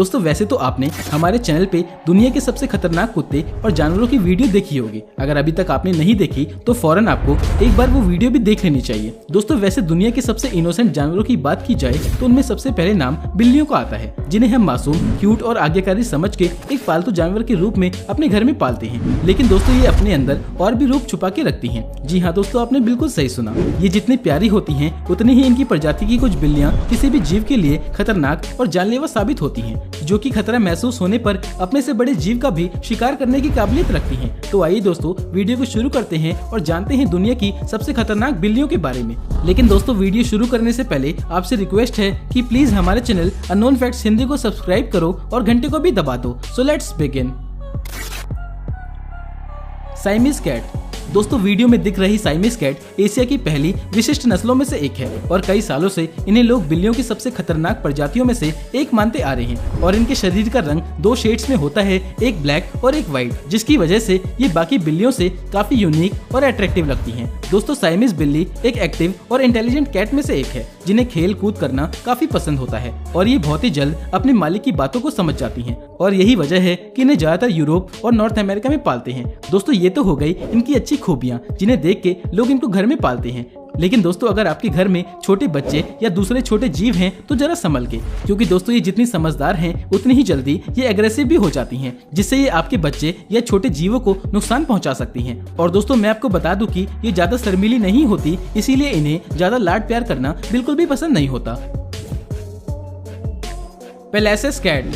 दोस्तों वैसे तो आपने हमारे चैनल पे दुनिया के सबसे खतरनाक कुत्ते और जानवरों की वीडियो देखी होगी। अगर अभी तक आपने नहीं देखी तो फौरन आपको एक बार वो वीडियो भी देख लेनी चाहिए। दोस्तों वैसे दुनिया के सबसे इनोसेंट जानवरों की बात की जाए तो उनमें सबसे पहले नाम बिल्लियों का आता है, जिन्हें हम मासूम, क्यूट और आज्ञाकारी समझ के एक पालतू जानवर के रूप में अपने घर में पालते हैं। लेकिन दोस्तों ये अपने अंदर और भी रूप छुपा के रखती हैं। जी हाँ दोस्तों, आपने बिल्कुल सही सुना। ये जितनी प्यारी होती हैं उतनी ही इनकी प्रजाति की कुछ बिल्लियां किसी भी जीव के लिए खतरनाक और जानलेवा साबित होती हैं, जो कि खतरा महसूस होने पर अपने से बड़े जीव का भी शिकार करने की काबिलियत रखती हैं। तो आइए दोस्तों वीडियो को शुरू करते हैं और जानते हैं दुनिया की सबसे खतरनाक बिल्लियों के बारे में। लेकिन दोस्तों वीडियो शुरू करने से पहले आपसे रिक्वेस्ट है कि प्लीज हमारे चैनल अननोन फैक्ट्स हिंदी को सब्सक्राइब करो और घंटे को भी दबा दो। So let's begin. Siamese cat. दोस्तों वीडियो में दिख रही साइमीज कैट एशिया की पहली विशिष्ट नस्लों में से एक है और कई सालों से इन्हें लोग बिल्लियों की सबसे खतरनाक प्रजातियों में से एक मानते आ रहे हैं। और इनके शरीर का रंग दो शेड्स में होता है, एक ब्लैक और एक व्हाइट, जिसकी वजह से ये बाकी बिल्लियों से काफी यूनिक और अट्रैक्टिव लगती हैं। दोस्तों साइमीज बिल्ली एक एक्टिव और इंटेलिजेंट कैट में से एक है, जिन्हें खेल कूद करना काफी पसंद होता है और ये बहुत ही जल्द अपने मालिक की बातों को समझ जाती हैं। और यही वजह है कि इन्हें ज्यादातर यूरोप और नॉर्थ अमेरिका में पालते हैं। दोस्तों ये तो हो गई इनकी अच्छी खूबियां, जिन्हें देख के लोग इनको घर में पालते हैं। लेकिन दोस्तों अगर आपके घर में छोटे बच्चे या दूसरे छोटे जीव हैं तो जरा संभल के, क्योंकि दोस्तों ये जितनी समझदार हैं उतनी ही जल्दी ये एग्रेसिव भी हो जाती हैं, जिससे ये आपके बच्चे या छोटे जीवों को नुकसान पहुंचा सकती हैं। और दोस्तों मैं आपको बता दूं कि ये ज्यादा शर्मीली नहीं होती, इसीलिए इन्हें ज्यादा लाड प्यार करना बिल्कुल भी पसंद नहीं होता। पेलैसियस कैट।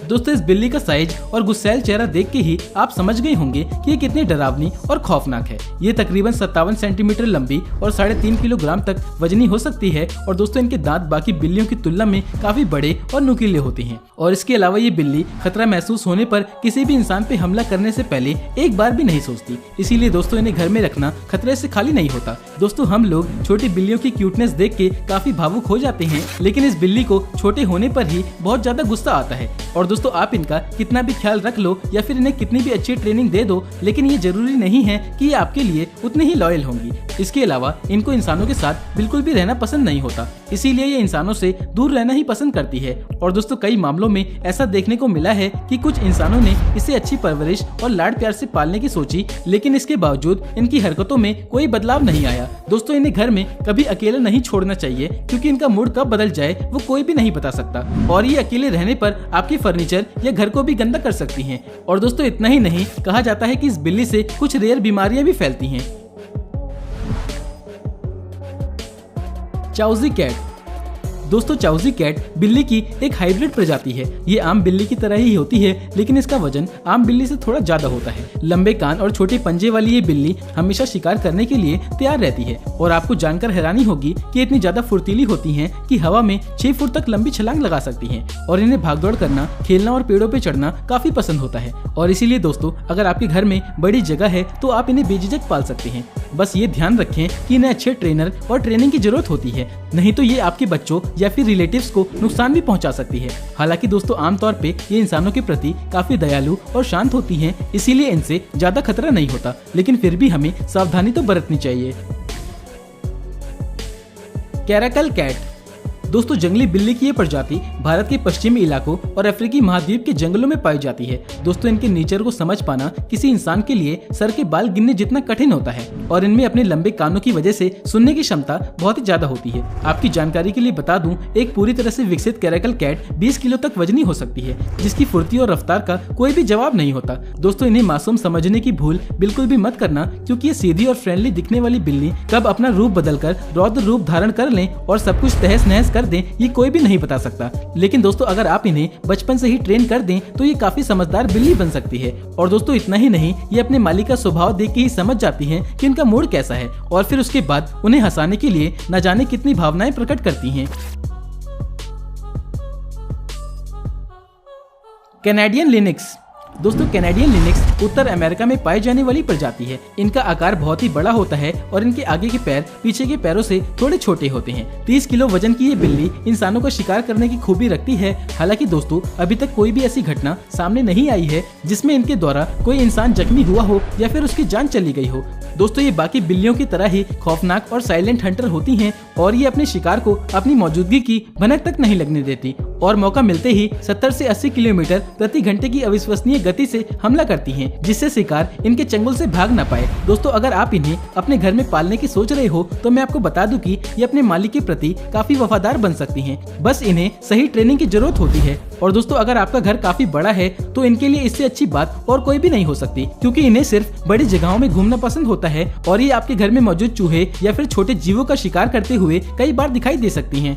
दोस्तों इस बिल्ली का साइज और गुस्सैल चेहरा देख के ही आप समझ गए होंगे कि ये कितनी डरावनी और खौफनाक है। ये तकरीबन 57 सेंटीमीटर लंबी और 3.5 किलोग्राम तक वजनी हो सकती है। और दोस्तों इनके दांत बाकी बिल्लियों की तुलना में काफी बड़े और नुकीले होते हैं। और इसके अलावा ये बिल्ली खतरा महसूस होने पर किसी भी इंसान पे हमला करने से पहले एक बार भी नहीं सोचती, इसीलिए दोस्तों इन्हें घर में रखना खतरे से खाली नहीं होता। दोस्तों हम लोग छोटी बिल्लियों की क्यूटनेस देख के काफी भावुक हो जाते हैं, लेकिन इस बिल्ली को छोटे होने पर ही बहुत ज्यादा गुस्सा आता है। और दोस्तों आप इनका कितना भी ख्याल रख लो या फिर इन्हें कितनी भी अच्छी ट्रेनिंग दे दो, लेकिन ये जरूरी नहीं है कि ये आपके लिए उतनी ही लॉयल होंगी। इसके अलावा इनको इंसानों के साथ बिल्कुल भी रहना पसंद नहीं होता, इसीलिए ये इंसानों से दूर रहना ही पसंद करती है। और दोस्तों कई मामलों में ऐसा देखने को मिला है कि कुछ इंसानों ने इसे अच्छी परवरिश और लाड प्यार से पालने की सोची, लेकिन इसके बावजूद इनकी हरकतों में कोई बदलाव नहीं आया। दोस्तों इन्हें घर में कभी अकेला नहीं छोड़ना चाहिए, क्योंकि इनका मूड कब बदल जाए वो कोई भी नहीं बता सकता। और ये अकेले रहने पर आपकी फर्नीचर या घर को भी गंदा कर सकती हैं। और दोस्तों इतना ही नहीं, कहा जाता है कि इस बिल्ली से कुछ रेयर बीमारियां भी फैलती हैं। चाउजी कैट। दोस्तों चाउजी कैट बिल्ली की एक हाइब्रिड प्रजाति है। ये आम बिल्ली की तरह ही होती है, लेकिन इसका वजन आम बिल्ली से थोड़ा ज्यादा होता है। लंबे कान और छोटे पंजे वाली ये बिल्ली हमेशा शिकार करने के लिए तैयार रहती है। और आपको जानकर हैरानी होगी कि इतनी ज्यादा फुर्तीली होती हैं कि हवा में 6 फुट तक लंबी छलांग लगा सकती हैं। और इन्हें भागदौड़ करना, खेलना और पेड़ों पे चढ़ना काफी पसंद होता है। और इसीलिए दोस्तों अगर आपके घर में बड़ी जगह है तो आप इन्हें बेझिझक पाल सकते हैं। बस ये ध्यान रखें कि इन्हें अच्छे ट्रेनर और ट्रेनिंग की जरूरत होती है, नहीं तो ये आपके बच्चों या फिर रिलेटिव्स को नुकसान भी पहुंचा सकती है। हालांकि दोस्तों आमतौर पे ये इंसानों के प्रति काफी दयालु और शांत होती हैं, इसीलिए इनसे ज्यादा खतरा नहीं होता, लेकिन फिर भी हमें सावधानी तो बरतनी चाहिए। Caracal cat. दोस्तों जंगली बिल्ली की ये प्रजाति भारत के पश्चिमी इलाकों और अफ्रीकी महाद्वीप के जंगलों में पाई जाती है। दोस्तों इनके नेचर को समझ पाना किसी इंसान के लिए सर के बाल गिनने जितना कठिन होता है। और इनमें अपने लंबे कानों की वजह से सुनने की क्षमता बहुत ही ज्यादा होती है। आपकी जानकारी के लिए बता दूं, एक पूरी तरह से विकसित कैराकल कैट 20 किलो तक वजनी हो सकती है, जिसकी फुर्ती और रफ्तार का कोई भी जवाब नहीं होता। दोस्तों इन्हें मासूम समझने की भूल बिल्कुल भी मत करना, क्योंकि ये सीधी और फ्रेंडली दिखने वाली बिल्ली कब अपना रूप बदलकर रौद्र रूप धारण कर लें और सब कुछ तहस नहस कर दें, ये कोई भी नहीं बता सकता। लेकिन दोस्तों अगर आप इन्हें बचपन से ही ट्रेन कर दें तो ये काफी समझदार बिल्ली बन सकती है। और दोस्तों इतना ही नहीं, ये अपने मालिक का स्वभाव देख के ही समझ जाती है कि इनका मूड कैसा है, और फिर उसके बाद उन्हें हंसाने के लिए न जाने कितनी भावनाएं प्रकट करती हैं। Canadian Linux. दोस्तों कैनेडियन लिनिक्स उत्तर अमेरिका में पाई जाने वाली प्रजाति है। इनका आकार बहुत ही बड़ा होता है और इनके आगे के पैर पीछे के पैरों से थोड़े छोटे होते हैं। 30 किलो वजन की ये बिल्ली इंसानों का शिकार करने की खूबी रखती है। हालांकि दोस्तों अभी तक कोई भी ऐसी घटना सामने नहीं आई है जिसमें इनके द्वारा कोई इंसान जख्मी हुआ हो या फिर उसकी जान चली गई हो। दोस्तों ये बाकी बिल्लियों की तरह ही खौफनाक और साइलेंट हंटर होती हैं और ये अपने शिकार को अपनी मौजूदगी की भनक तक नहीं लगने देती और मौका मिलते ही 70 से 80 किलोमीटर प्रति घंटे की अविश्वसनीय गति से हमला करती हैं, जिससे शिकार इनके चंगुल से भाग ना पाए। दोस्तों अगर आप इन्हें अपने घर में पालने की सोच रहे हो तो मैं आपको बता दूं कि ये अपने मालिक के प्रति काफी वफादार बन सकती हैं। बस इन्हें सही ट्रेनिंग की जरूरत होती है। और दोस्तों अगर आपका घर काफी बड़ा है तो इनके लिए इससे अच्छी बात और कोई भी नहीं हो सकती, क्योंकि इन्हें सिर्फ बड़ी जगहों में घूमना पसंद होता है और ये आपके घर में मौजूद चूहे या फिर छोटे जीवों का शिकार करते हुए कई बार दिखाई दे सकती हैं।